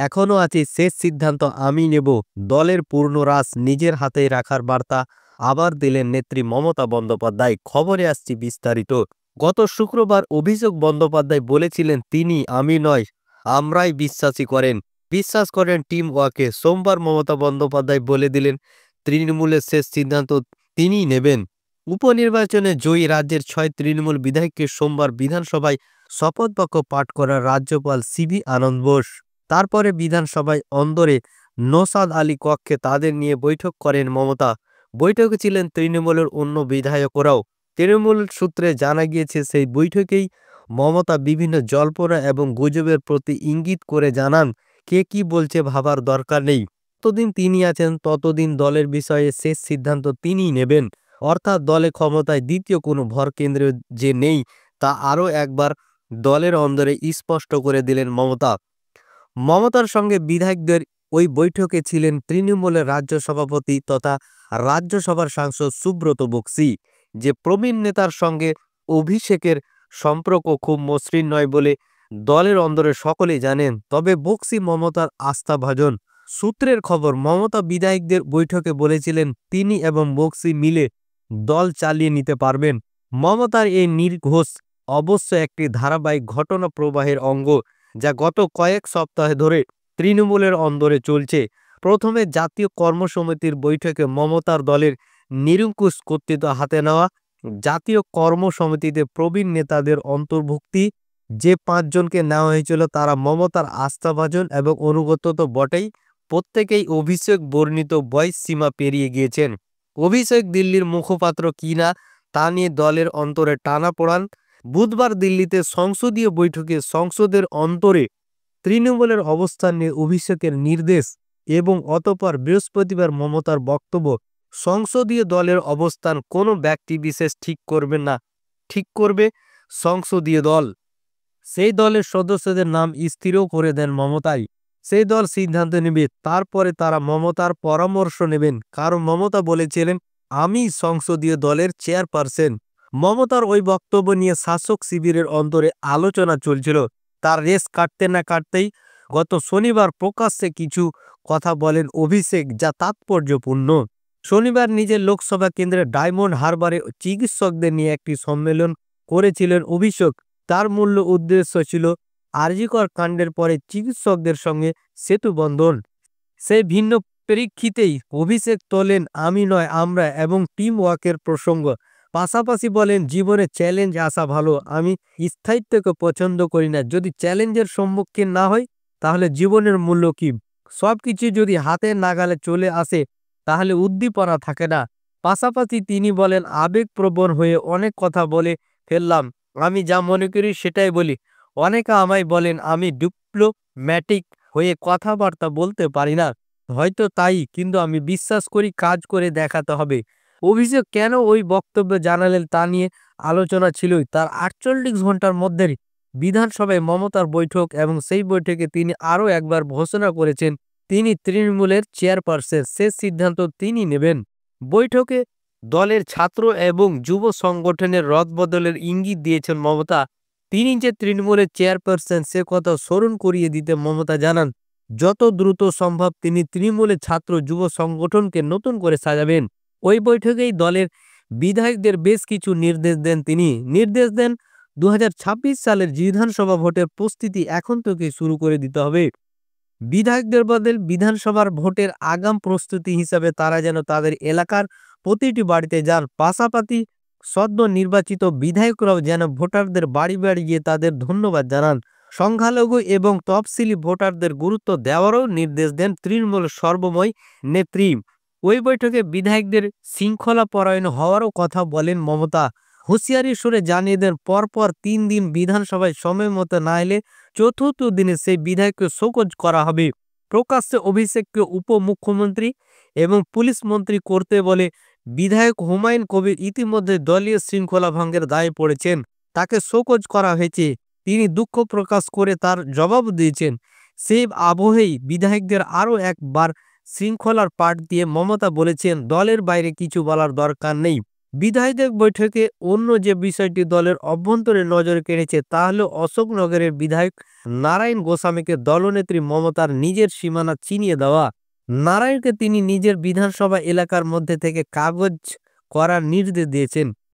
এখনো আছে, শেষ সিদ্ধান্ত আমি নেব। দলের পূর্ণ রাশ নিজের হাতে রাখার বার্তা আবার দিলেন নেত্রী মমতা বন্দ্যোপাধ্যায়। খবরে আসছি বিস্তারিত। গত শুক্রবার অভিষেক বন্দ্যোপাধ্যায় বলেছিলেন তিনি, আমি নয়, আমরাই বিশ্বাস করেন টিম ওয়ার্কে। সোমবার মমতা বন্দ্যোপাধ্যায় বলে দিলেন তৃণমূলের শেষ সিদ্ধান্ত তিনিই নেবেন। উপনির্বাচনে জয়ী রাজ্যের 6 তৃণমূল বিধায়ককে সোমবার বিধানসভায় শপথ বাক্য পাঠ করার রাজ্যপাল সিভি আনন্দ বোস। তারপরে বিধানসভায় অন্দরে নওশাদ আলী কক্ষে তাদের নিয়ে বৈঠক করেন মমতা। বৈঠকে ছিলেন তৃণমূলের অন্য বিধায়করাও। তৃণমূল সূত্রে জানা গিয়েছে, সেই বৈঠকেই মমতা বিভিন্ন জল্পনা এবং গুজবের প্রতি ইঙ্গিত করে জানান, কে কি বলছে ভাবার দরকার নেই। যতদিন তিনি আছেন ততদিন দলের বিষয়ে শেষ সিদ্ধান্ত তিনিই নেবেন। অর্থাৎ দলে ক্ষমতায় দ্বিতীয় কোনো ভরকেন্দ্র যে নেই, তা আরও একবার দলের অন্দরে স্পষ্ট করে দিলেন মমতা। মমতার সঙ্গে বিধায়কদের ওই বৈঠকে ছিলেন তৃণমূলের রাজ্য সভাপতি তথা রাজ্যসভার সাংসদ সুব্রত বক্সী। যে প্রবীণ নেতার সঙ্গে অভিষেকের সম্পর্ক খুব মসৃণ নয় বলে দলের অন্দরে সকলেই জানেন। তবে বক্সী মমতার আস্থাভাজন। সূত্রের খবর, মমতা বিধায়কদের বৈঠকে বলেছিলেন তিনি এবং বক্সী মিলে দল চালিয়ে নিতে পারবেন। মমতার এই নির্ঘোষ অবশ্য একটি ধারাবাহিক ঘটনা প্রবাহের অঙ্গ, যা গত কয়েক সপ্তাহ ধরে তৃণমূলের অন্দরে চলছে। প্রথমে জাতীয় কর্মসমিতির বৈঠকে মমতার দলের নিরঙ্কুশ কর্তৃত্ব হাতে নেওয়া। জাতীয় কর্মসমিতিতে প্রবীণ নেতাদের অন্তর্ভুক্তি। যে 5 জনকে নেওয়া হয়েছিল তারা মমতার আস্থাভাজন এবং অনুগত তো বটেই, প্রত্যেকেই অভিষেক বর্ণিত বয়স সীমা পেরিয়ে গিয়েছেন। অভিষেক দিল্লির মুখপাত্র কিনা তা নিয়ে দলের অন্তরে টানাপোড়েন। বুধবার দিল্লিতে সংসদীয় বৈঠকে সংসদের অন্তরে তৃণমূলের অবস্থান নিয়ে অভিষেকের নির্দেশ এবং অতঃপর বৃহস্পতিবার মমতার বক্তব্য, সংসদীয় দলের অবস্থান কোনো ব্যক্তি বিশেষ ঠিক করবে না, ঠিক করবে সংসদীয় দল। সেই দলের সদস্যদের নাম স্থিরও করে দেন মমতাই। সেই দল সিদ্ধান্ত নেবে, তারপরে তারা মমতার পরামর্শ নেবেন। কারণ মমতা বলেছিলেন, আমি সংসদীয় দলের চেয়ারপারসন। মমতার ওই বক্তব্য নিয়ে শাসক শিবিরের অন্তরে আলোচনা চলছিল। তার রেশ কাটতে না কাটতেই গত শনিবার প্রকাশ্যে কিছু কথা বলেন অভিষেক, যা তাৎপর্যপূর্ণ। শনিবার নিজের লোকসভা কেন্দ্রের ডায়মন্ড হারবারে চিকিৎসকদের নিয়ে একটি সম্মেলন করেছিলেন অভিষেক। তার মূল উদ্দেশ্য ছিল আরজিকর কাণ্ডের পরে চিকিৎসকদের সঙ্গে সেতু বন্ধন। সেই ভিন্ন প্রেক্ষিতেই অভিষেক তোলেন আমি নয় আমরা এবং টিম ওয়ার্কের প্রসঙ্গ। পাশাপাশি বলেন, জীবনে চ্যালেঞ্জ আসা ভালো, আমি স্থায়িত্বকে পছন্দ করি না। যদি চ্যালেঞ্জের সম্মুখীন না হয় তাহলে জীবনের মূল্য কি? সব কিছু যদি হাতের নাগালে চলে আসে তাহলে উদ্দীপনা থাকে না। পাশাপাশি তিনি বলেন, আবেগপ্রবণ হয়ে অনেক কথা বলে ফেললাম, আমি যা মনে করি সেটাই বলি। অনেকে আমায় বলেন আমি ডিপ্লোম্যাটিক হয়ে কথাবার্তা বলতে পারি না, হয়তো তাই, কিন্তু আমি বিশ্বাস করি কাজ করে দেখাতে হবে। অভিষেক কেন ওই বক্তব্য জানালেন তা নিয়ে আলোচনা ছিলই। তার 48 ঘন্টার মধ্যে বিধানসভায় মমতার বৈঠক এবং সেই বৈঠকে তিনি আরও একবার ঘোষণা করেছেন তিনি তৃণমূলের চেয়ারপারসন, শেষ সিদ্ধান্ত তিনি নেবেন। বৈঠকে দলের ছাত্র এবং যুব সংগঠনের রদবদলের ইঙ্গিত দিয়েছেন মমতা। তিনি যে তৃণমূলের চেয়ারপারসন সে কথা স্মরণ করিয়ে দিতে মমতা জানান, যত দ্রুত সম্ভব তিনি তৃণমূলের ছাত্র যুব সংগঠনকে নতুন করে সাজাবেন। ওই বৈঠকেই দলের বিধায়কদের বেশ কিছু নির্দেশ দেন তিনি। নির্দেশ দেন 2026 সালের বিধানসভা ভোটের প্রস্তুতি এখন থেকে শুরু করে দিতে হবে। বিধায়কদের বদল বিধানসভার ভোটের আগাম প্রস্তুতি হিসাবে তারা যেন তাদের এলাকার প্রতিটি বাড়িতে যান। পাশাপাশি সদ্য নির্বাচিত বিধায়করাও যেন ভোটারদের বাড়ি বাড়ি গিয়ে তাদের ধন্যবাদ জানান। সংখ্যালঘু এবং তফসিলি ভোটারদের গুরুত্ব দেওয়ারও নির্দেশ দেন তৃণমূলের সর্বময় নেত্রী। ওই বৈঠকে বিধায়কদের শৃঙ্খলা পরায়ণ হওয়ারও কথা বলেন মমতা। হুঁশিয়ারি সুরে জানিয়ে দেন, পরপর 3 দিন বিধানসভায় সময় মতো না এলে চতুর্থ দিনে সেই বিধায়ককে শোকজ করা হবে। প্রকাশ্যে অভিষেককে উপমুখ্যমন্ত্রী এবং পুলিশ মন্ত্রী করতে বলে বিধায়ক হুমায়ুন কবির ইতিমধ্যে দলীয় শৃঙ্খলা ভঙ্গের দায়ে পড়েছেন, তাকে শোকজ করা হয়েছে। তিনি দুঃখ প্রকাশ করে তার জবাব দিয়েছেন। সেই আবহেই বিধায়কদের আরও একবার শৃঙ্খলার পাঠ দিয়ে মমতা বলেছেন, দলের বাইরে কিছু বলার দরকার নেই। বিধায়কদের বৈঠকে অন্য যে বিষয়টি দলের অভ্যন্তরে নজর কেড়েছে তা হল অশোকনগরের বিধায়ক নারায়ণ গোস্বামীকে দলনেত্রী মমতার নিজের সীমানা চিনিয়ে দেওয়া। নারায়ণকে তিনি নিজের বিধানসভা এলাকার মধ্যে থেকে কাগজ করার নির্দেশ দিয়েছেন।